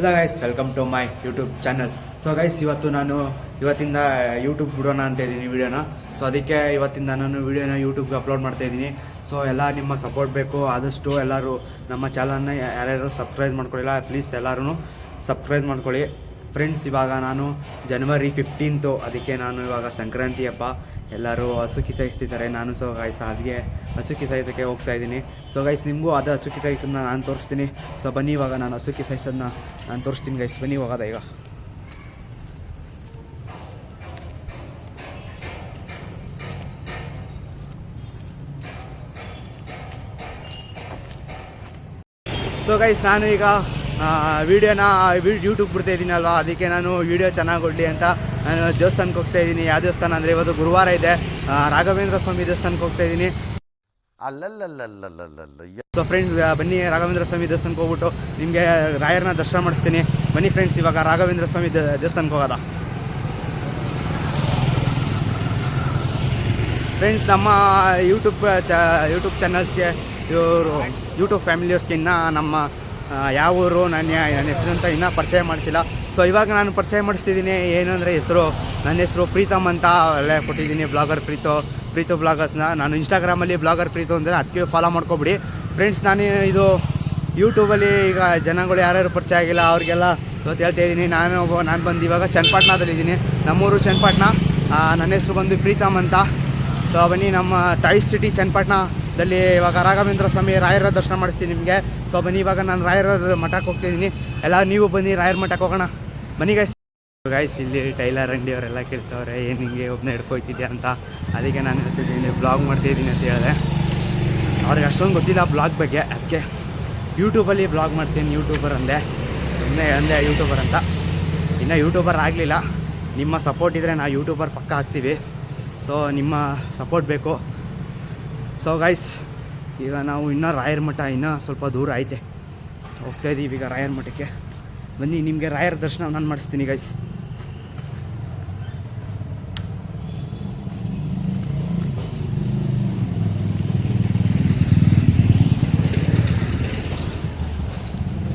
Hello guys, welcome to my YouTube channel. So guys, ಇವತ್ತಿಂದ YouTube ಬಿಡೋಣ ಅಂತ ಇದ್ದೀನಿ ವೀಡಿಯೋನ. ಸೊ ಅದಕ್ಕೆ ಇವತ್ತಿಂದ ನಾನು ವೀಡಿಯೋನ ಯೂಟ್ಯೂಬ್ಗೆ ಅಪ್ಲೋಡ್ ಮಾಡ್ತಾ ಇದ್ದೀನಿ. ಸೊ ಎಲ್ಲ ನಿಮ್ಮ ಸಪೋರ್ಟ್ ಬೇಕು. ಆದಷ್ಟು ಎಲ್ಲರೂ ನಮ್ಮ ಚಾನಲ್ನ ಯಾರ್ಯಾರು ಸಬ್ಸ್ಕ್ರೈಬ್ ಮಾಡ್ಕೊಳ್ಳಿಲ್ಲ, ಪ್ಲೀಸ್ ಎಲ್ಲರೂ ಸಬ್ಸ್ಕ್ರೈಬ್ ಮಾಡ್ಕೊಳ್ಳಿ ಫ್ರೆಂಡ್ಸ್. ಇವಾಗ ನಾನು ಜನವರಿ 15, ಅದಕ್ಕೆ ನಾನು ಇವಾಗ ಸಂಕ್ರಾಂತಿ ಹಬ್ಬ, ಎಲ್ಲರೂ ಹಸು ಕಿಚಾಯಿಸ್ತಿದ್ದಾರೆ. ನಾನು ಸೊ ಗೈಸ್ ಅದಕ್ಕೆ ಹಸು ಕಿಚಾಯಿಸೋಕ್ಕೆ ಹೋಗ್ತಾ ಇದ್ದೀನಿ. ಸೊ ಗೈಸ್, ನಿಮಗೂ ಅದು ಹಸು ಕಿಚಾಯಿಸೋದನ್ನ ನಾನು ತೋರಿಸ್ತೀನಿ. ಸೊ ಬನ್ನಿ, ಇವಾಗ ನಾನು ಹಸು ಕಿಚಾಯಿಸೋದನ್ನ ನಾನು ತೋರಿಸ್ತೀನಿ ಗೈಸ್. ಬನ್ನಿ ಹೋಗೋದ ಈಗ. ಸೊ ಗೈಸ್, ನಾನು ಈಗ ವೀಡಿಯೋನ ಯೂಟ್ಯೂಬ್ ಬಿಡ್ತಾಯಿದ್ದೀನಿ ಅಲ್ವಾ, ಅದಕ್ಕೆ ನಾನು ವೀಡಿಯೋ ಚೆನ್ನಾಗಿ ಕೊಡಲಿ ಅಂತ ನಾನು ದೇವಸ್ಥಾನಕ್ಕೆ ಹೋಗ್ತಾಯಿದ್ದೀನಿ. ಯಾವ ದೇವಸ್ಥಾನ ಅಂದರೆ ಇವತ್ತು ಗುರುವಾರ ಇದೆ, ರಾಘವೇಂದ್ರ ಸ್ವಾಮಿ ದೇವಸ್ಥಾನಕ್ಕೆ ಹೋಗ್ತಾಯಿದ್ದೀನಿ. ಸೊ ಫ್ರೆಂಡ್ಸ್, ಬನ್ನಿ ರಾಘವೇಂದ್ರ ಸ್ವಾಮಿ ದೇವಸ್ಥಾನಕ್ಕೆ ಹೋಗ್ಬಿಟ್ಟು ನಿಮಗೆ ರಾಯರನ್ನ ದರ್ಶನ ಮಾಡಿಸ್ತೀನಿ. ಬನ್ನಿ ಫ್ರೆಂಡ್ಸ್, ಇವಾಗ ರಾಘವೇಂದ್ರ ಸ್ವಾಮಿ ದೇವಸ್ಥಾನಕ್ಕೆ ಹೋಗೋದ. ಫ್ರೆಂಡ್ಸ್, ನಮ್ಮ ಯೂಟ್ಯೂಬ್ ಚಾನಲ್ಸ್ಗೆ, ಇವರು ಯೂಟ್ಯೂಬ್ ಫ್ಯಾಮಿಲಿಯರ್ಸ್ಗೆ ಇನ್ನೂ ನಮ್ಮ ಯಾವ ಊರು, ನನ್ನ ಹೆಸರು ಅಂತ ಇನ್ನೂ ಪರಿಚಯ ಮಾಡಿಸಿಲ್ಲ. ಸೊ ಇವಾಗ ನಾನು ಪರಿಚಯ ಮಾಡಿಸ್ತಿದ್ದೀನಿ. ಏನಂದರೆ ನನ್ನ ಹೆಸರು ಪ್ರೀತಮ್ ಅಂತ ಒಳ್ಳೆ ಕೊಟ್ಟಿದ್ದೀನಿ. ಬ್ಲಾಗರ್ ಪ್ರೀತು ಬ್ಲಾಗರ್ಸ್ನ. ನಾನು ಇನ್ಸ್ಟಾಗ್ರಾಮಲ್ಲಿ ಬ್ಲಾಗರ್ ಪ್ರೀತು ಅಂದರೆ ಅದಕ್ಕೆ ಫಾಲೋ ಮಾಡ್ಕೊಬಿಡಿ ಫ್ರೆಂಡ್ಸ್. ನಾನು ಇದು ಯೂಟ್ಯೂಬಲ್ಲಿ ಈಗ ಜನಗಳು ಯಾರ್ಯಾರು ಪರಿಚಯ ಆಗಿಲ್ಲ ಅವ್ರಿಗೆಲ್ಲ ಇವತ್ತು ಹೇಳ್ತಾಯಿದ್ದೀನಿ. ನಾನು ಬಂದು ಇವಾಗ ಚನ್ನಪಟ್ಟಣದಲ್ಲಿದ್ದೀನಿ. ನಮ್ಮೂರು ಚನ್ನಪಟ್ಟಣ. ನನ್ನ ಹೆಸರು ಬಂದು ಪ್ರೀತಮ್ ಅಂತ. ಸೊ ಬನ್ನಿ, ನಮ್ಮ ಟಾಯ್ಸ್ ಸಿಟಿ ಚನ್ನಪಟ್ಟಣದಲ್ಲಿ ಇವಾಗ ರಾಘವೇಂದ್ರ ಸ್ವಾಮಿ ರಾಯರ ದರ್ಶನ ಮಾಡಿಸ್ತೀನಿ ನಿಮಗೆ. ಸೊ ಬನ್ನಿ, ಇವಾಗ ನಾನು ರಾಯರ ಮಠಕ್ಕೆ ಹೋಗ್ತಿದ್ದೀನಿ. ಎಲ್ಲ ನೀವು ಬನ್ನಿ, ರಾಯರ ಮಠಕ್ಕೆ ಹೋಗೋಣ ಬನ್ನಿ ಗೈಸ್. ಇಲ್ಲಿ ಟೈಲರ್ ಅಂಗಡಿಯವರೆಲ್ಲ ಕೇಳ್ತವ್ರೆ, ಏನು ಹಿಂಗೆ ಒಬ್ಬನೇ ಹಿಡ್ಕೊಯ್ತಿದ್ಯಾ ಅಂತ. ಅದಕ್ಕೆ ನಾನು ಹೇಳ್ತಿದ್ದೀನಿ, ಬ್ಲಾಗ್ ಮಾಡ್ತಾಯಿದ್ದೀನಿ ಅಂತ ಹೇಳಿದೆ. ಅವ್ರಿಗೆ ಅಷ್ಟೊಂದು ಗೊತ್ತಿಲ್ಲ ಬ್ಲಾಗ್ ಬಗ್ಗೆ, ಅದಕ್ಕೆ ಯೂಟ್ಯೂಬಲ್ಲಿ ಬ್ಲಾಗ್ ಮಾಡ್ತೀನಿ. ಯೂಟ್ಯೂಬರ್ ಅಂದೆ ಯೂಟ್ಯೂಬರ್ ಅಂತ. ಇನ್ನೂ ಯೂಟ್ಯೂಬರ್ ಆಗಲಿಲ್ಲ. ನಿಮ್ಮ ಸಪೋರ್ಟ್ ಇದ್ದರೆ ನಾವು ಯೂಟ್ಯೂಬರ್ ಪಕ್ಕ ಆಗ್ತೀವಿ. ಸೊ ನಿಮ್ಮ ಸಪೋರ್ಟ್ ಬೇಕು. ಸೊ ಗೈಸ್, ಈಗ ನಾವು ಇನ್ನೂ ರಾಯರ ಮಠ ಇನ್ನೂ ಸ್ವಲ್ಪ ದೂರ ಐತೆ, ಹೋಗ್ತಾಯಿದ್ದೀವಿ ಈಗ ರಾಯರ ಮಠಕ್ಕೆ. ಬನ್ನಿ, ನಿಮಗೆ ರಾಯರ ದರ್ಶನ ನಾನು ಮಾಡಿಸ್ತೀನಿ guys.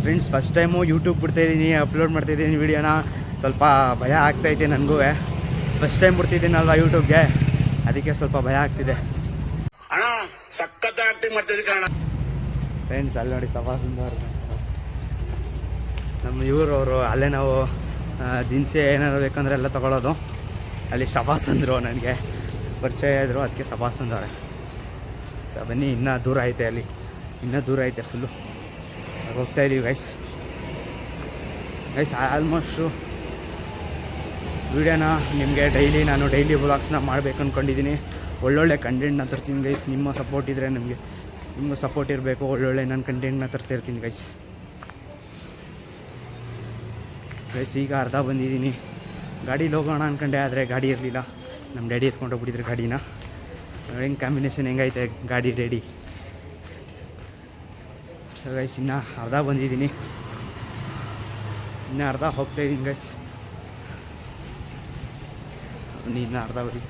Friends, first time YouTube ಬಿಡ್ತಾಯಿದ್ದೀನಿ, ಅಪ್ಲೋಡ್ ಮಾಡ್ತಾಯಿದ್ದೀನಿ ವೀಡಿಯೋನ. ಸ್ವಲ್ಪ ಭಯ ಆಗ್ತಾಯಿದೆ ನನಗೂ. ಫಸ್ಟ್ ಟೈಮ್ ಬಿಡ್ತಿದ್ದೀನಲ್ವ ಯೂಟ್ಯೂಬ್ಗೆ, ಅದಕ್ಕೆ ಸ್ವಲ್ಪ ಭಯ ಆಗ್ತಿದೆ ಫ್ರೆಂಡ್ಸ್. ಅಲ್ಲಿ ನೋಡಿ ಸಭಾಸುಂದರ್, ನಮ್ಮ ಇವ್ರವರು. ಅಲ್ಲೇ ನಾವು ದಿನಸಿ ಏನಾರು ಬೇಕಂದ್ರೆ ಎಲ್ಲ ತೊಗೊಳೋದು. ಅಲ್ಲಿ ಶಬಾಸ್ ಅಂದರು, ನನಗೆ ಪರಿಚಯ ಇದ್ದರು, ಅದಕ್ಕೆ ಶಬಾಸ್ ಅಂದವ್ರೆ. ಸೊ ಬನ್ನಿ, ಇನ್ನೂ ದೂರ ಐತೆ, ಅಲ್ಲಿ ಇನ್ನೂ ದೂರ ಐತೆ ಫುಲ್ಲು. ಹೋಗ್ತಾಯಿದ್ದೀವಿ ಗೈಸ್. ಆಲ್ಮೋಸ್ಟು ವೀಡಿಯೋನ ನಿಮಗೆ ನಾನು ಡೈಲಿ ವ್ಲಾಗ್ಸ್ನ ಮಾಡಬೇಕು ಅಂದ್ಕೊಂಡಿದ್ದೀನಿ. ಒಳ್ಳೊಳ್ಳೆ ಕಂಟೆಂಟ್ನ ತರ್ತೀನಿ ಗೈಸ್. ನಿಮ್ಮ ಸಪೋರ್ಟ್ ಇದ್ದರೆ ನಿಮಗೆ ಸಪೋರ್ಟ್ ಇರಬೇಕು. ಒಳ್ಳೊಳ್ಳೆ ನಾನು ಕಂಟೆಂಟ್ನ ತರ್ತಿರ್ತೀನಿ ಗೈಸ್. ಈಗ ಅರ್ಧ ಬಂದಿದ್ದೀನಿ. ಗಾಡೀಲಿ ಹೋಗೋಣ ಅಂದ್ಕೊಂಡೆ, ಆದರೆ ಗಾಡಿ ಇರಲಿಲ್ಲ. ನಮ್ಮ ಡ್ಯಾಡಿ ಎತ್ಕೊಂಡು ಹೋಗ್ಬಿಟ್ಟಿದ್ರು ಗಾಡಿನ. ಹೆಂಗೆ ಕಾಂಬಿನೇಷನ್ ಹೆಂಗೈತೆ ಗಾಡಿ ಡ್ಯಾಡಿ. ಗೈಸ್, ಇನ್ನೂ ಅರ್ಧ ಬಂದಿದ್ದೀನಿ, ಇನ್ನೂ ಅರ್ಧ ಹೋಗ್ತಾಯಿದ್ದೀನಿ ಗೈಸ್. ಇನ್ನೂ ಅರ್ಧ ಬರೀ.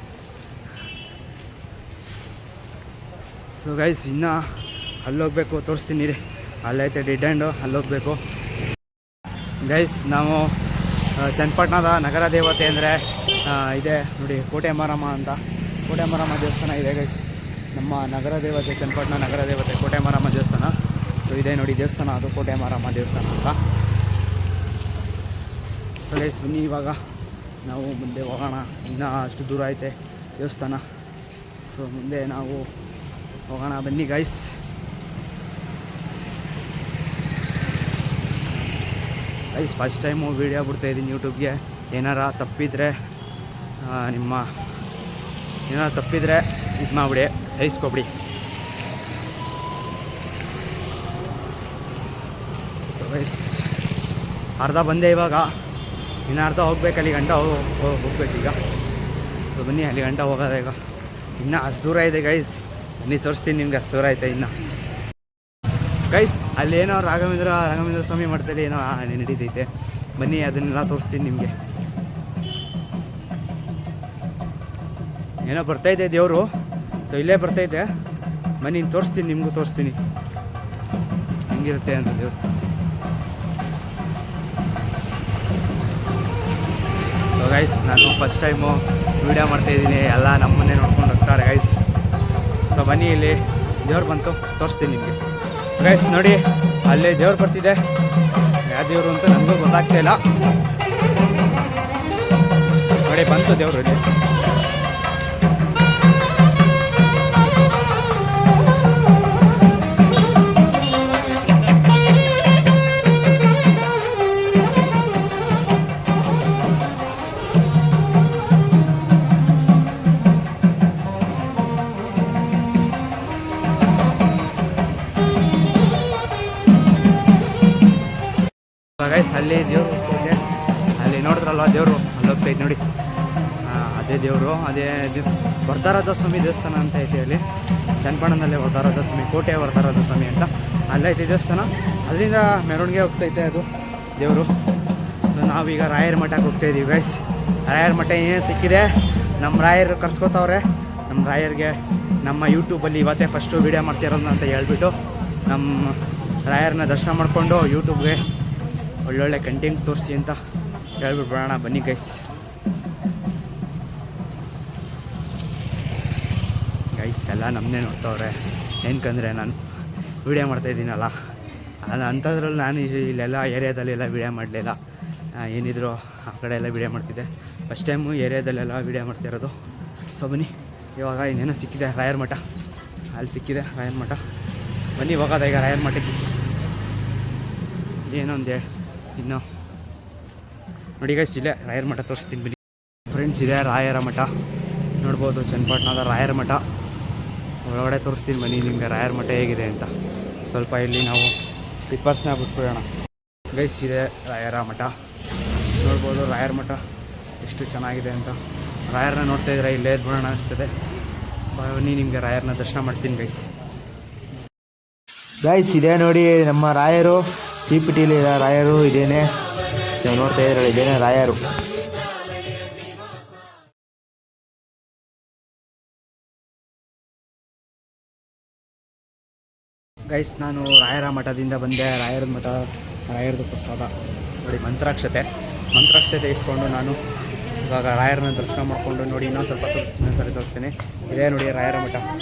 ಸೊ ಗೈಸ್, ಇನ್ನೂ ಅಲ್ಲೋಗ್ಬೇಕು, ತೋರಿಸ್ತೀನಿ ರೀ. ಅಲ್ಲೈತೆ ಡೆಡ್ ಹ್ಯಾಂಡು, ಅಲ್ಲೋಗ್ಬೇಕು ಗೈಸ್. ನಾವು ಚನ್ನಪಟ್ಟಣದ ನಗರ ದೇವತೆ ಅಂದರೆ ಇದೆ ನೋಡಿ, ಕೋಟೆ ಮಾರಮ್ಮ ಅಂತ. ಕೋಟೆ ಮಾರಮ್ಮ ದೇವಸ್ಥಾನ ಇದೆ ಗೈಸ್. ನಮ್ಮ ನಗರ ದೇವತೆ, ಚನ್ನಪಟ್ಟಣ ನಗರ ದೇವತೆ ಕೋಟೆ ಮಾರಮ್ಮ ದೇವಸ್ಥಾನ. ಸೊ ಇದೆ ನೋಡಿ ದೇವಸ್ಥಾನ, ಅದು ಕೋಟೆ ಮಾರಮ್ಮ ದೇವಸ್ಥಾನ ಅಂತ. ಸೊ ಗೈಸ್, ಬನ್ನಿ ಇವಾಗ ನಾವು ಮುಂದೆ ಹೋಗೋಣ. ಇನ್ನೂ ಅಷ್ಟು ದೂರ ಐತೆ ದೇವಸ್ಥಾನ. ಸೊ ಮುಂದೆ ನಾವು ಹೋಗೋಣ ಬನ್ನಿ ಗೈಸ್. ಫಸ್ಟ್ ಟೈಮು ವೀಡಿಯೋ ಬಿಡ್ತಾಯಿದ್ದೀನಿ ಯೂಟ್ಯೂಬ್ಗೆ. ಏನಾರ ತಪ್ಪಿದರೆ ಇದು ಮಾಡಿಬಿಡಿ, ಸಹಿಸ್ಕೊಬಿಡಿ. ಸೊ ಗೈಸ್, ಅರ್ಧ ಬಂದೆ ಇವಾಗ, ಇನ್ನು ಅರ್ಧ ಹೋಗ್ಬೇಕು. ಅಲ್ಲಿ ಗಂಟ ಹೋಗ್ಬೇಕೀಗ. ಸೊ ಬನ್ನಿ, ಅಲ್ಲಿ ಗಂಟ ಹೋಗೋದ ಈಗ. ಇನ್ನೂ ಅಷ್ಟು ದೂರ ಇದೆ ಗೈಸ್. ಬನ್ನಿ ತೋರಿಸ್ತೀನಿ ನಿಮ್ಗೆ, ಅಷ್ಟು ದೂರ ಐತೆ ಇನ್ನು ಗೈಸ್. ಅಲ್ಲೇನೋ ರಾಘವೇಂದ್ರ ಸ್ವಾಮಿ ಮಾಡ್ತಾರೆ, ಏನೋ ನಡೀತೈತೆ. ಬನ್ನಿ, ಅದನ್ನೆಲ್ಲ ತೋರಿಸ್ತೀನಿ ನಿಮಗೆ. ಏನೋ ಬರ್ತೈತೆ ದೇವರು. ಸೊ ಇಲ್ಲೇ ಬರ್ತೈತೆ, ಬನ್ನಿ ತೋರಿಸ್ತೀನಿ, ನಿಮಗೂ ತೋರಿಸ್ತೀನಿ ಹೆಂಗಿರುತ್ತೆ ಅಂತ ದೇವ್ರು. ಸೊ ಗೈಸ್ ನಾನು ಫಸ್ಟ್ ಟೈಮು ವೀಡಿಯೋ ಮಾಡ್ತಾಯಿದ್ದೀನಿ, ಎಲ್ಲ ನಮ್ಮನ್ನೇ ನೋಡ್ಕೊಂಡು ಹೋಗ್ತಾರೆ ಗೈಸ್. ಸೊ ಬನ್ನಿ, ಇಲ್ಲಿ ದೇವ್ರು ಬಂತು, ತೋರಿಸ್ತೀನಿ ನಿಮಗೆ ಗೈಸ್. ನೋಡಿ ಅಲ್ಲಿ ದೇವ್ರು ಬರ್ತಿದೆ, ಯಾವ ದೇವರು ಅಂತ ನನಗೂ ಗೊತ್ತಾಗ್ತಾ ಇಲ್ಲ. ನೋಡಿ ಬಂತು ದೇವ್ರು. ನೋಡಿ ಗೈಸ್, ಅಲ್ಲಿ ದೇವರು ಹೋಗ್ತೈತೆ, ಅಲ್ಲಿ ನೋಡಿದ್ರಲ್ವ ದೇವರು, ಅಲ್ಲಿ ಹೋಗ್ತೈತೆ ನೋಡಿ. ಅದೇ ದೇವರು, ಅದೇ ವರದರಾಜ ಸ್ವಾಮಿ ದೇವಸ್ಥಾನ ಅಂತ ಐತೆ ಅಲ್ಲಿ ಚನ್ನಪಟ್ಟಣದಲ್ಲೇ. ವರದರಾಜ ಸ್ವಾಮಿ, ಕೋಟೆ ವರದರಾಜ ಸ್ವಾಮಿ ಅಂತ ಅಲ್ಲೈತೆ ದೇವಸ್ಥಾನ. ಅದರಿಂದ ಮೆರವಣಿಗೆ ಹೋಗ್ತೈತೆ ಅದು ದೇವರು. ಸೊ ನಾವೀಗ ರಾಯರ ಮಠಕ್ಕೆ ಹೋಗ್ತಾಯಿದ್ದೀವಿ ಗೈಸ್. ರಾಯರ ಮಠ ಏನೇನು ಸಿಕ್ಕಿದೆ, ನಮ್ಮ ರಾಯರು ಕರ್ಸ್ಕೊತವ್ರೆ. ನಮ್ಮ ರಾಯರಿಗೆ ನಮ್ಮ ಯೂಟ್ಯೂಬಲ್ಲಿ ಇವತ್ತೇ ಫಸ್ಟು ವೀಡಿಯೋ ಮಾಡ್ತಿರೋದು ಅಂತ ಹೇಳ್ಬಿಟ್ಟು ನಮ್ಮ ರಾಯರನ್ನ ದರ್ಶನ ಮಾಡಿಕೊಂಡು ಯೂಟ್ಯೂಬ್ಗೆ ಒಳ್ಳೊಳ್ಳೆ ಕಂಟೆಂಟ್ ತೋರಿಸಿ ಅಂತ ಹೇಳ್ಬಿಟ್ಟು ಬರೋಣ. ಬನ್ನಿ ಗೈಸ್. ಗೈಸ್ ಎಲ್ಲ ನಮ್ಮನ್ನೇ ನೋಡ್ತವ್ರೆ, ಏನಕ್ಕಂದರೆ ನಾನು ವೀಡಿಯೋ ಮಾಡ್ತಾಯಿದ್ದೀನಲ್ಲ, ಅದು ಅಂಥದ್ರಲ್ಲಿ ನಾನು ಇಲ್ಲೆಲ್ಲ ಏರಿಯಾದಲ್ಲೆಲ್ಲ ವೀಡಿಯೋ ಮಾಡಲಿಲ್ಲ. ಏನಿದ್ರು ಆ ಕಡೆ ಎಲ್ಲ ವೀಡಿಯೋ ಮಾಡ್ತಿದ್ದೆ, ಫಸ್ಟ್ ಟೈಮು ಏರಿಯಾದಲ್ಲೆಲ್ಲ ವೀಡಿಯೋ ಮಾಡ್ತಿರೋದು. ಸೊ ಬನ್ನಿ, ಇವಾಗ ಇನ್ನೇನೋ ಸಿಕ್ಕಿದೆ ರಾಯರ ಮಠ, ಅಲ್ಲಿ ಸಿಕ್ಕಿದೆ ರಾಯರ ಮಠ. ಬನ್ನಿ ಹೋಗೋದ ಈಗ ರಾಯರ ಮಠಕ್ಕೆ. ಏನೊಂದು ಇನ್ನು ನೋಡಿ ಗೈಸ್, ಇಲ್ಲೇ ರಾಯರ ಮಠ ತೋರಿಸ್ತೀನಿ ಬನ್ನಿ ಫ್ರೆಂಡ್ಸ್. ಇದೆ ರಾಯರ ಮಠ, ನೋಡ್ಬೋದು ಚನ್ನಪಟ್ಟಣದ ರಾಯರ ಮಠ. ಒಳಗಡೆ ತೋರಿಸ್ತೀನಿ ಬನ್ನಿ ನಿಮಗೆ ರಾಯರ ಮಠ ಹೇಗಿದೆ ಅಂತ. ಸ್ವಲ್ಪ ಇಲ್ಲಿ ನಾವು ಸ್ಲಿಪ್ಪರ್ಸ್ನ ಬಿಟ್ಬಿಡೋಣ ಗೈಸ್. ಇದೆ ರಾಯರ ಮಠ, ನೋಡ್ಬೋದು ರಾಯರ ಮಠ ಎಷ್ಟು ಚೆನ್ನಾಗಿದೆ ಅಂತ. ರಾಯರನ್ನ ನೋಡ್ತಾ ಇದ್ರೆ ಇಲ್ಲೇ ಬಿಡೋಣ ಅನಿಸ್ತದೆ. ಬನ್ನಿ ನಿಮಗೆ ರಾಯರನ್ನ ದರ್ಶನ ಮಾಡ್ತೀನಿ ಗೈಸ್. ಗೈಸ್ ಇದೆ ನೋಡಿ ನಮ್ಮ ರಾಯರು, CPTಲಿ ರಾಯರು ಇದೇನೆ, ನೀವು ನೋಡ್ತಾ ಇದ್ರಲ್ಲ ಇದೇನೆ ರಾಯರು. ಗೈಸ್ ನಾನು ರಾಯರ ಮಠದಿಂದ ಬಂದೆ. ರಾಯರದ ಮಠ, ರಾಯರದ ಪ್ರಸಾದ ನೋಡಿ, ಮಂತ್ರಾಕ್ಷತೆ ಇಸ್ಕೊಂಡು ನಾನು ಇವಾಗ ರಾಯರನ್ನ ದರ್ಶನ ಮಾಡಿಕೊಂಡು ನೋಡಿ ಇನ್ನೊಂದ್ಸರಿ ತೋರಿಸ್ತೀನಿ. ಇದೇ ನೋಡಿ ರಾಯರ ಮಠ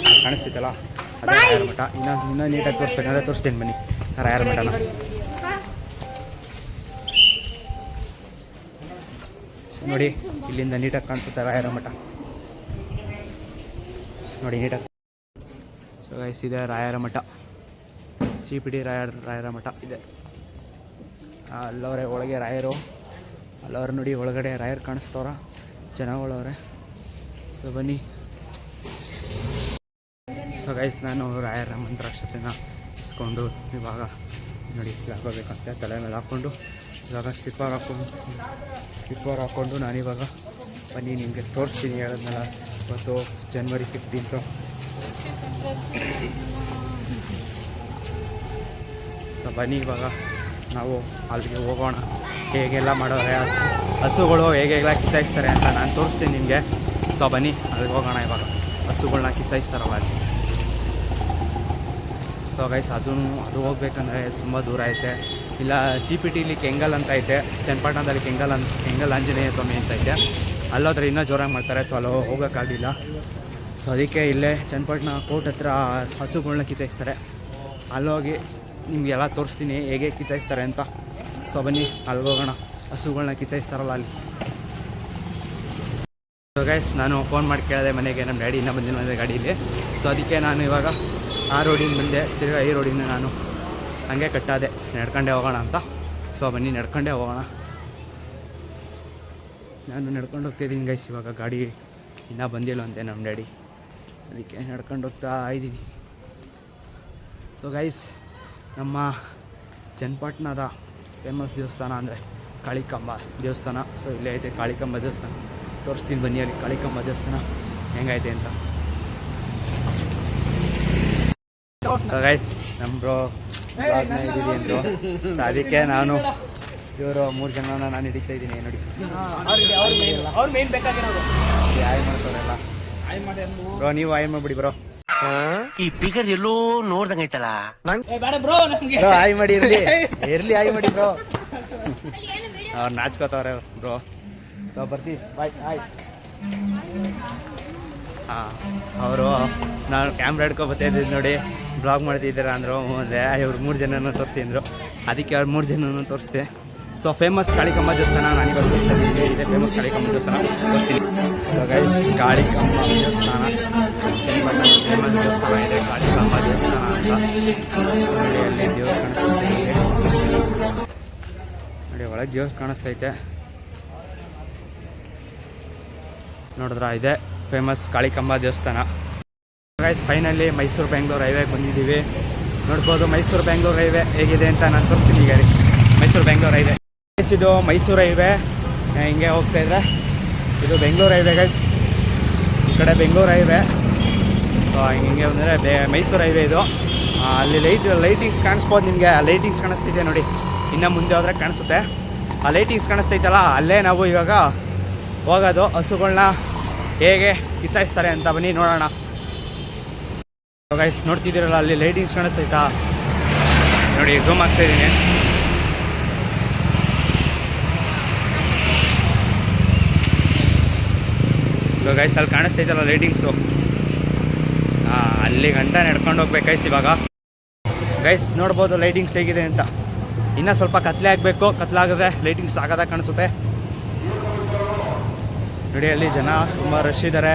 ಕಾಣಿಸ್ತಿತ್ತಲ್ಲ, ಅದೇ ರಾಯರ ಮಠ. ಇನ್ನೂ ನೀಟಾಗಿ ತೋರಿಸ್ತೀನಿ, ಅದೇ ತೋರಿಸ್ತೀನಿ ಬನ್ನಿ ರಾಯರ ಮಠನ. ನೋಡಿ ಇಲ್ಲಿಂದ ನೀಟಾಗಿ ಕಾಣಿಸುತ್ತೆ ರಾಯರ ಮಠ, ನೋಡಿ ನೀಟಾಗಿ. ಸೊ ಗೈಸ್ ಇದೆ ರಾಯರ ಮಠ, CPT ರಾಯರ ಮಠ ಇದೆ. ಅಲ್ಲವರೆ ಒಳಗೆ ರಾಯರು, ಅಲ್ಲವ್ರೆ ನೋಡಿ ಒಳಗಡೆ ರಾಯರು ಕಾಣಿಸ್ತವ್ರ, ಜನಗಳವ್ರೆ. ಸೊ ಬನ್ನಿ. ಸೊ ಗೈಸ್ ನಾನು ರಾಯರ ಮಂತ್ರಾಕ್ಷತೆನ ಇಸ್ಕೊಂಡು ಇವಾಗ ನೋಡಿ ಹಾಕೋಬೇಕಂತೆ ತಲೆ ಮೇಲೆ ಹಾಕ್ಕೊಂಡು, ಇವಾಗ ಸ್ಲಿಪ್ಪರ್ ಹಾಕ್ಕೊಂಡು ನಾನಿವಾಗ ಬನ್ನಿ ನಿಮಗೆ ತೋರಿಸ್ತೀನಿ. ಹೇಳಿದ್ನಲ್ಲ ಇವತ್ತು January 15th. ಸೊ ಬನ್ನಿ ಇವಾಗ ನಾವು ಅಲ್ಲಿಗೆ ಹೋಗೋಣ. ಹೇಗೆಲ್ಲ ಮಾಡೋರೆ ಹಸುಗಳು ಹೇಗೆಲ್ಲ ಕಿಚ್ಚಾಯಿಸ್ತಾರೆ ಅಂತ ನಾನು ತೋರಿಸ್ತೀನಿ ನಿಮಗೆ. ಸೊ ಬನ್ನಿ ಅಲ್ಲಿಗೆ ಹೋಗೋಣ. ಇವಾಗ ಹಸುಗಳನ್ನ ಕಿಚ್ಚಾಯಿಸ್ತಾರಲ್ಲ ಅಲ್ಲಿ. ಸೊ ಗೈಸ್ ಅದು ಹೋಗ್ಬೇಕಂದ್ರೆ ತುಂಬ ದೂರ ಐತೆ. ಇಲ್ಲ CPTಲಿ ಕೆಂಗಲ್ ಅಂತ ಐತೆ, ಚನ್ನಪಟ್ಟಣದಲ್ಲಿ ಕೆಂಗಲ್ ಆಂಜನೇಯ ಸ್ವಾಮಿ ಅಂತ ಐತೆ. ಅಲ್ಲೋದ್ರೆ ಇನ್ನೂ ಜೋರಾಗಿ ಮಾಡ್ತಾರೆ. ಸೊ ಅಲ್ಲಿ ಹೋಗೋಕ್ಕಾಗಲಿಲ್ಲ. ಸೊ ಅದಕ್ಕೆ ಇಲ್ಲೇ ಚನ್ನಪಟ್ಟಣ ಕೋರ್ಟ್ ಹತ್ರ ಹಸುಗಳನ್ನ ಕಿಚ್ಚಾಯಿಸ್ತಾರೆ. ಅಲ್ಲೋಗಿ ನಿಮಗೆಲ್ಲ ತೋರಿಸ್ತೀನಿ ಹೇಗೆ ಕಿಚ್ಚಾಯಿಸ್ತಾರೆ ಅಂತ. ಸೊ ಬನ್ನಿ ಅಲ್ಲಿಗೆ ಹೋಗೋಣ. ಹಸುಗಳನ್ನ ಕಿಚ್ಚಾಯಿಸ್ತಾರಲ್ಲ ಅಲ್ಲಿ. ಸೊ ಗೈಸ್ ನಾನು ಫೋನ್ ಮಾಡಿ ಕೇಳಿದೆ ಮನೆಗೆ, ನಮ್ಮ ಡ್ಯಾಡಿ ಇನ್ನೂ ಬಂದಿಲ್ಲ ಗಾಡೀಲಿ. ಸೊ ಅದಕ್ಕೆ ನಾನು ಇವಾಗ ಆ ರೋಡಿಂದ ಬಂದೆ, ತಿರ್ಗಾ ಈ ರೋಡಿಂದ ನಾನು ಹಂಗೆ ಕಟ್ಟಾದೆ ನಡ್ಕೊಂಡೇ ಹೋಗೋಣ ಅಂತ. ಸೊ ಬನ್ನಿ ನಡ್ಕೊಂಡೇ ಹೋಗೋಣ. ನಾನು ನಡ್ಕೊಂಡು ಹೋಗ್ತಾಯಿದ್ದೀನಿ ಗೈಸ್. ಇವಾಗ ಗಾಡಿ ಇನ್ನೂ ಬಂದಿಲ್ಲ ಅಂತೆ ನಮ್ಮ ಡ್ಯಾಡಿ, ಅದಕ್ಕೆ ನಡ್ಕೊಂಡು ಹೋಗ್ತಾ ಇದ್ದೀನಿ. ಸೊ ಗೈಸ್ ನಮ್ಮ ಚನ್ನಪಟ್ಟಣದ ಫೇಮಸ್ ದೇವಸ್ಥಾನ ಅಂದರೆ ಕಾಳಿಕಾಂಬ ದೇವಸ್ಥಾನ. ಸೊ ಇಲ್ಲೇ ಐತೆ ಕಾಳಿಕಾಂಬ ದೇವಸ್ಥಾನ, ತೋರಿಸ್ತೀನಿ ಬನ್ನಿ ಅಲ್ಲಿ ಕಾಳಿಕಾಂಬ ದೇವಸ್ಥಾನ ಹೆಂಗೈತೆ ಅಂತ. ಗೈಸ್ ನಮ್ಮ ಬ್ರೋ ಇದ್ದೀವಿ ಅಂದರು. ಸೊ ಅದಕ್ಕೆ ನಾನು ಇವರು 3 ಜನನ ನಾನು ಹಿಡಿತಾ ಇದ್ದೀನಿ. ನೋಡಿ ಆಯ್ ಮಾಡ್ತಾರೆಲ್ಲ ಬ್ರೋ, ನೀವು ಆಯ್ ಮಾಡಿಬಿಡಿ ಬ್ರೋ. ಈ ಫಿಗರ್ ಎಲ್ಲೋ ನೋಡ್ದಂಗೈತಲ್ಲ, ಆಯ್ ಮಾಡಿ ಇರ್ಲಿ ಆಯ್ ಮಾಡಿ ಬ್ರೋ. ಅವ್ರು ನಾಚ್ಕೋತವ್ರೆ ಬ್ರೋ. ಸೊ ಬರ್ತೀವಿ, ಬಾಯ್ ಬಾಯ್. ಹಾಂ, ಅವರು ನಾನು ಕ್ಯಾಮ್ರಾ ಹಿಡ್ಕೊಂಡು ಬರ್ತಾಯಿದ್ದು ನೋಡಿ, ಬ್ಲಾಗ್ ಮಾಡ್ತಿದ್ದೀರಾ ಅಂದರು. ಅಂದರೆ ಇವ್ರು 3 ಜನನೂ ತೋರಿಸಿ ಅಂದರು, ಅದಕ್ಕೆ ಅವ್ರು 3 ಜನನೂ ತೋರಿಸ್ದೆ. ಸೊ ಫೇಮಸ್ ಕಾಳಿಕಮ್ಮ ದೇವಸ್ಥಾನ, ನಾನೀಗ ತೋರಿಸ್ತೀನಿ. ಇದೆ ಫೇಮಸ್ ಕಾಳಿಕಮ್ಮ ದೇವಸ್ಥಾನ ತೋರಿಸ್ತೀನಿ. ಸೊ ಗೈಸ್, ಕಾಳಿಕಮ್ಮ ದೇವಸ್ಥಾನ ಚನ್ನಪಟ್ಟಣ ಫೇಮಸ್ ದೇವಸ್ಥಾನ ಇದೆ, ಕಾಳಿಕಮ್ಮ ದೇವಸ್ಥಾನ ಅಂತ. ನೋಡಿ ಅಲ್ಲಿ ದೇವ್ರು ಕಾಣಿಸ್ತೈತೆ ನೋಡಿ, ಒಳಗೆ ದೇವ್ರು ಕಾಣಿಸ್ತೈತೆ ನೋಡಿದ್ರ. ಇದೆ ಫೇಮಸ್ ಕಾಳಿಕಮ್ಮ ದೇವಸ್ಥಾನ. ಗೈಸ್, ಫೈನಲಿ ಮೈಸೂರು ಬೆಂಗಳೂರು ಹೈವೇಗೆ ಬಂದಿದ್ದೀವಿ. ನೋಡ್ಬೋದು ಮೈಸೂರು ಬೆಂಗಳೂರು ಹೈವೇ ಹೇಗಿದೆ ಅಂತ ನಾನು ತೋರಿಸ್ತೀನಿ ಈಗ ರೀ. ಮೈಸೂರು ಬೆಂಗಳೂರು ಹೈವೇ, ಇದು ಮೈಸೂರು ಹೈವೇ ಹಿಂಗೆ ಹೋಗ್ತಾಯಿದ್ರೆ ಇದು ಬೆಂಗಳೂರು ಹೈವೇ ಗೈಸ್. ಈ ಕಡೆ ಬೆಂಗಳೂರು ಹೈವೇ, ಹಿಂಗೆ ಅಂದರೆ ಮೈಸೂರು ಹೈವೇ ಇದು. ಅಲ್ಲಿ ಲೈಟಿಂಗ್ಸ್ ಕಾಣಿಸ್ಬೋದು ನಿಮಗೆ. ಆ ಲೈಟಿಂಗ್ಸ್ ಕಾಣಿಸ್ತಿದೆ ನೋಡಿ, ಇನ್ನು ಮುಂದೆ ಹೋದರೆ ಕಾಣಿಸುತ್ತೆ. ಆ ಲೈಟಿಂಗ್ಸ್ ಕಾಣಿಸ್ತೈತಲ್ಲ, ಅಲ್ಲೇ ನಾವು ಇವಾಗ ಹೋಗೋದು. ಹಸುಗಳನ್ನ ಹೇಗೆ ಕಿಚ್ಚಾಯಿಸ್ತಾರೆ ಅಂತ ಬನ್ನಿ ನೋಡೋಣ. ಗೈಸ್, ನೋಡ್ತಿದ್ದೀರಲ್ಲ ಅಲ್ಲಿ ಲೈಟಿಂಗ್ಸ್ ಕಾಣಿಸ್ತೈತಾ ನೋಡಿ, ಝೂಮ್ ಆಗ್ತಾಯಿದ್ದೀನಿ. ಸೊ ಗೈಸ್, ಅಲ್ಲಿ ಕಾಣಿಸ್ತೈತಲ್ಲ ಲೈಟಿಂಗ್ಸು, ಅಲ್ಲಿ ಗಂಟ ನಡ್ಕೊಂಡು ಹೋಗ್ಬೇಕು ಗೈಸ್. ಇವಾಗ ಗೈಸ್ ನೋಡ್ಬೋದು ಲೈಟಿಂಗ್ಸ್ ಹೇಗಿದೆ ಅಂತ. ಇನ್ನೂ ಸ್ವಲ್ಪ ಕತ್ಲೆ ಆಗಬೇಕು, ಕತ್ಲಾಗಿದ್ರೆ ಲೈಟಿಂಗ್ಸ್ ಆಗೋದಾಗ ಕಾಣಿಸುತ್ತೆ ನೋಡಿ. ಅಲ್ಲಿ ಜನ ತುಂಬ ರಶ್ ಇದ್ದಾರೆ.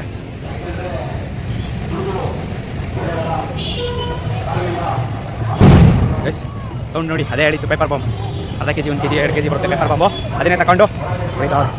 ಗೈಸ್ ಸೌಂಡ್ ನೋಡಿ, ಅದೇ ಹೇಳಿತ್ತು ಪೇಪರ್ ಬಾಂಬ್. ಅರ್ಧ ಕೆಜಿ 1 ಕೆಜಿ 2 ಕೆಜಿ ಬರುತ್ತೆ ಪೇಪರ್ ಬಾಂಬು. ಅದನ್ನೇ ತಗೊಂಡು ಹೋಯ್ತವ್ರು.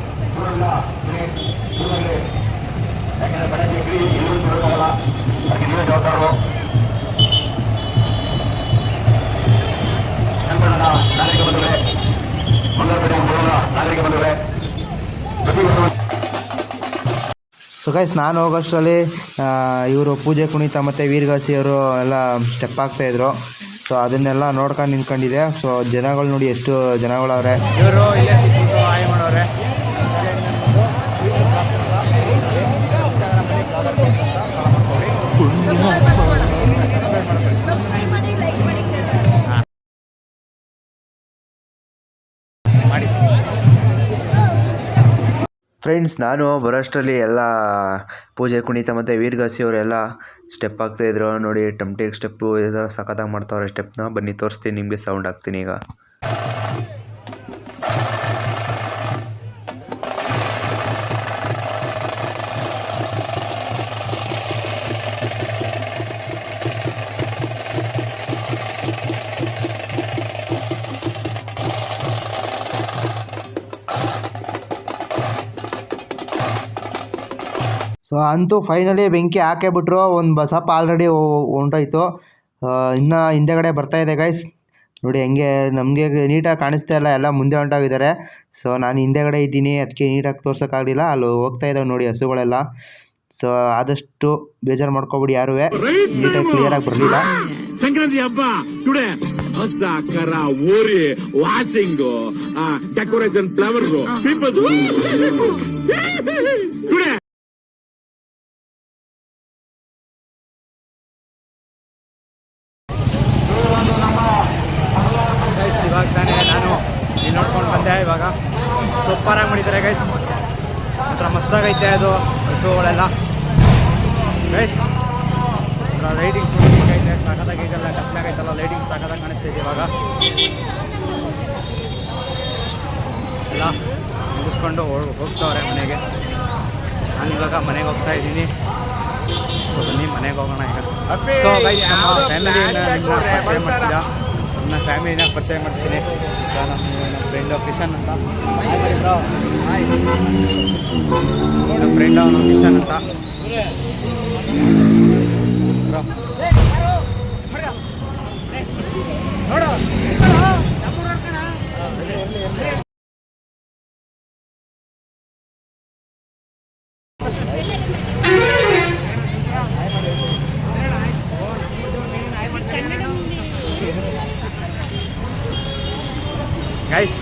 ಸೊ ಗೈಸ್, ನಾನು ಹೋಗೋಷ್ಟರಲ್ಲಿ ಇವರು ಪೂಜೆ ಕುಣಿತ ಮತ್ತು ವೀರಗಾಸಿ ಅವರು ಎಲ್ಲ ಸ್ಟೆಪ್ ಆಗ್ತಾಯಿದ್ರು. ಸೊ ಅದನ್ನೆಲ್ಲ ನೋಡ್ಕೊಂಡು ನಿಂತ್ಕೊಂಡಿದೆ. ಸೊ ಜನಗಳು ನೋಡಿ, ಎಷ್ಟು ಜನಗಳವ್ರೆ. ಇವರು ಇಲ್ಲೇ ಸಿಕ್ಕಿದ್ರು ಹಾಯ್ ಮಾಡೋರೆ. ಮಾಡಿ ಫ್ರೆಂಡ್ಸ್, ನಾನು ಬರೋಷ್ಟರಲ್ಲಿ ಎಲ್ಲ ಪೂಜೆ ಕುಣಿತ ಮತ್ತು ವೀರಗಾಸಿ ಅವರೆಲ್ಲ ಸ್ಟೆಪ್ ಆಗ್ತಾಯಿದ್ರು ನೋಡಿ. ಟಮ್ಟೇಗ್ ಸ್ಟೆಪ್ಪು ಇದೆಲ್ಲ ಸಖತ್ತಾಗಿ ಮಾಡ್ತಾವ್ರೆ ಸ್ಟೆಪ್ನ. ಬನ್ನಿ ತೋರಿಸ್ತೀನಿ ನಿಮಗೆ, ಸೌಂಡ್ ಹಾಕ್ತೀನಿ ಈಗ. ಸೊ ಅಂತೂ ಫೈನಲಿ ಬೆಂಕಿ ಹಾಕೇ ಬಿಟ್ರು. ಒಂದು ಬಸಪ್ಪ ಆಲ್ರೆಡಿ ಹೊಂಟೋಯ್ತು, ಇನ್ನು ಹಿಂದೆಗಡೆ ಬರ್ತಾಯಿದೆ ಗೈಸ್. ನೋಡಿ ಹೆಂಗೆ ನಮಗೆ ನೀಟಾಗಿ ಕಾಣಿಸ್ತಾ ಇಲ್ಲ, ಎಲ್ಲ ಮುಂದೆ ಹೊಂಟೋಗಿದ್ದಾರೆ. ಸೊ ನಾನು ಹಿಂದೆಗಡೆ ಇದ್ದೀನಿ, ಅದಕ್ಕೆ ನೀಟಾಗಿ ತೋರ್ಸೋಕ್ಕಾಗಲಿಲ್ಲ. ಅಲ್ಲಿ ಹೋಗ್ತಾ ಇದ್ದಾವೆ ನೋಡಿ ಹಸುಗಳೆಲ್ಲ. ಸೊ ಆದಷ್ಟು ಬೇಜಾರು ಮಾಡ್ಕೊಬಿಡಿ, ಯಾರು ನೀಟಾಗಿ ಕ್ಲಿಯರಾಗಿ ಬರಲಿಲ್ಲ. ಸಂಕ್ರಾಂತಿ ಹಬ್ಬ ಟುಡೇ ಹೊಸ ಕರ ಓರಿ washing decoration flower peoples today. ಇವಾಗ ತಾನೇ ನಾನು ಇಲ್ಲಿ ನೋಡ್ಕೊಂಡು ಬಂದೆ. ಇವಾಗ ಸೂಪರಾಗಿ ಮಾಡಿದ್ದಾರೆ ಗೈಸ್, ಒಂಥರ ಮಸ್ತಾಗೈತೆ ಅದು ಹಸುಗಳೆಲ್ಲ ಗೈಸ್. ಲೈಟಿಂಗ್ಸ್ ಐತೆ, ಸಾಕಾಗೈತಲ್ಲ, ಕತ್ಲಾಗೈತಲ್ಲ, ಲೈಟಿಂಗ್ಸ್ ಸಾಕಾಗಿ ಕಾಣಿಸ್ತೈತೆ. ಇವಾಗ ಎಲ್ಲ ಮುಗಿಸ್ಕೊಂಡು ಹೋಗ್ತವ್ರೆ ಮನೆಗೆ. ನಾನಿವಾಗ ಮನೆಗೆ ಹೋಗ್ತಾ ಇದ್ದೀನಿ. ಬನ್ನಿ ಮನೆಗೆ ಹೋಗೋಣ ಈಗ. ಸೊ ಗೈಸ್, ನಮ್ಮ ಫ್ಯಾಮಿಲಿನ ಪರಿಚಯ ಮಾಡಿಸಿದ, ನನ್ನ ಫ್ಯಾಮಿಲಿನ ಪರಿಚಯ ಮಾಡಿಸ್ತೀನಿ. ಸೊ ನಮ್ಮ ಫ್ರೆಂಡು ಕಿಶನ್ ಅಂತ, ನಮ್ಮ ಫ್ರೆಂಡ್ ಅವನು ಕಿಶನ್ ಅಂತ. ಗೈಸ್,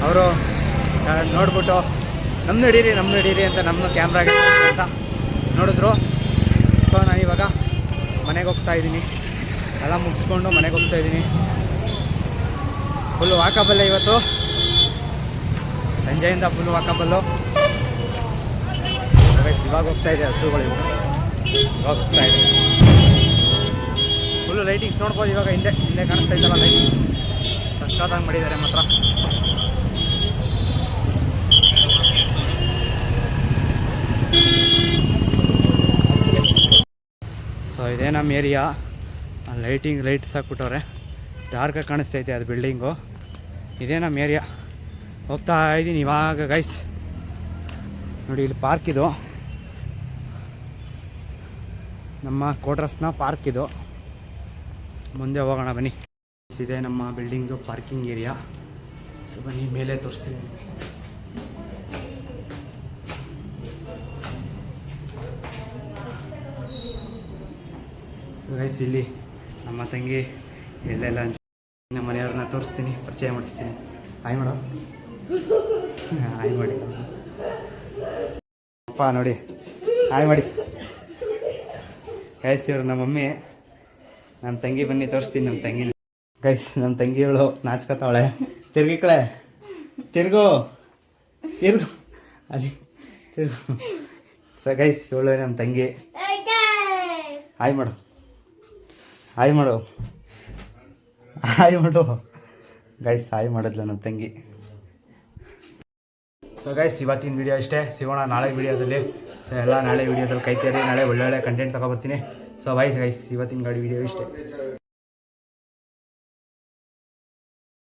ಅವರು ನೋಡ್ಬಿಟ್ಟು ನಮ್ಮ ನಡೀರಿ ಅಂತ ನಮ್ಮ ಕ್ಯಾಮ್ರಾಗೆ ಅಂತ ನೋಡಿದ್ರು. ಸೊ ನಾನಿವಾಗ ಮನೆಗೆ ಹೋಗ್ತಾ ಇದ್ದೀನಿ, ಎಲ್ಲ ಮುಗಿಸ್ಕೊಂಡು ಮನೆಗೆ ಹೋಗ್ತಾ ಇದ್ದೀನಿ. ಫುಲ್ಲು ವಾಕಬಲ್ಲ ಇವತ್ತು. ಸಂಜೆಯಿಂದ ಫುಲ್ ವಾಕಬಲ್ಲು. ಇವಾಗ ಹೋಗ್ತಾ ಇದೆ ಹಸುಗಳು, ಇವಾಗ ಹೋಗ್ತಾ ಇದೆ ಫುಲ್ಲು ಲೈಟಿಂಗ್ಸ್ ನೋಡ್ಬೋದು. ಇವಾಗ ಹಿಂದೆ ಕಾಣಿಸ್ತಾ ಇದ್ದಲ್ಲ ಲೈಟಿಂಗ್ ಸಕ್ಕತ್ತಾಗಿ ಮಾಡಿದ್ದಾರೆ ಮಾತ್ರ. ಸೊ ಇದೇ ನಮ್ಮ ಏರಿಯಾ. ಲೈಟ್ಸ್ ಹಾಕ್ಬಿಟ್ಟವ್ರೆ, ಡಾರ್ಕಾಗಿ ಕಾಣಿಸ್ತೈತೆ ಅದು ಬಿಲ್ಡಿಂಗು. ಇದೇ ನಮ್ಮ ಏರಿಯಾ. ಹೋಗ್ತಾ ಇದ್ದೀನಿ ಇವಾಗ ಗೈಸ್. ನೋಡಿ ಇಲ್ಲಿ ಪಾರ್ಕ್ ಇದು, ನಮ್ಮ ಕ್ವಾರ್ಟರ್ಸ್ನ ಪಾರ್ಕ್ ಇದು. ಮುಂದೆ ಹೋಗೋಣ ಬನ್ನಿ. ಇದೇ ನಮ್ಮ ಬಿಲ್ಡಿಂಗ್ದು ಪಾರ್ಕಿಂಗ್ ಏರಿಯಾ. ಸೊ ಬನ್ನಿ ಮೇಲೆ ತೋರಿಸ್ತೀನಿ. ಸೊ ಗೈಸ್ ಇಲ್ಲಿ ನಮ್ಮ ತಂಗಿ ಎಲ್ಲೆಲ್ಲ ನಮ್ಮ ಮನೆಯವ್ರನ್ನ ತೋರಿಸ್ತೀನಿ, ಪರಿಚಯ ಮಾಡಿಸ್ತೀನಿ. ಹಾಯ್ ಮೇಡಮ್, ಹಾಯ್ ಮಾಡಿ ಅಪ್ಪ. ನೋಡಿ ಹಾಯ್ ಮಾಡಿ ಗೈಸ್. ಇವರು ನಮ್ಮ ಮಮ್ಮಿ, ನಮ್ಮ ತಂಗಿ. ಬನ್ನಿ ತೋರಿಸ್ತೀನಿ ನಮ್ಮ ತಂಗಿ ಗೈಸ್. ನಮ್ಮ ತಂಗಿಯವಳು ನಾಚ್ಕೊತಾವಳೆ. ತಿರ್ಗಿಕಳೆ, ತಿರ್ಗು ಅಲ್ಲಿ ತಿರ್ಗು. ಸೊ ಗೈಸ್ ಇವಳು ನಮ್ಮ ತಂಗಿ. ಹಾಯ್ ಮಾಡು, ಹಾಯ್ ಮಾಡು ಗೈಸ್. ಹಾಯ್ ಮಾಡಿದ್ಲು ನಮ್ಮ ತಂಗಿ. ಸೊ ಗೈಸ್ ಇವತ್ತಿನ ವೀಡಿಯೋ ಇಷ್ಟೇ. ಸಿಗೋಣ ನಾಳೆ ವೀಡಿಯೋದಲ್ಲಿ. ಸೊ ಎಲ್ಲ ನಾಳೆ ವೀಡಿಯೋದಲ್ಲಿ ಕೈತೇರಿ ನಾಳೆ ಒಳ್ಳೊಳ್ಳೆ ಕಂಟೆಂಟ್ ತೊಗೊಬರ್ತೀನಿ. ಸೊ ಬಾಯ್ ಗೈಸ್, ಇವತ್ತಿನ ಗಾಡಿ ವೀಡಿಯೋ ಇಷ್ಟೇ.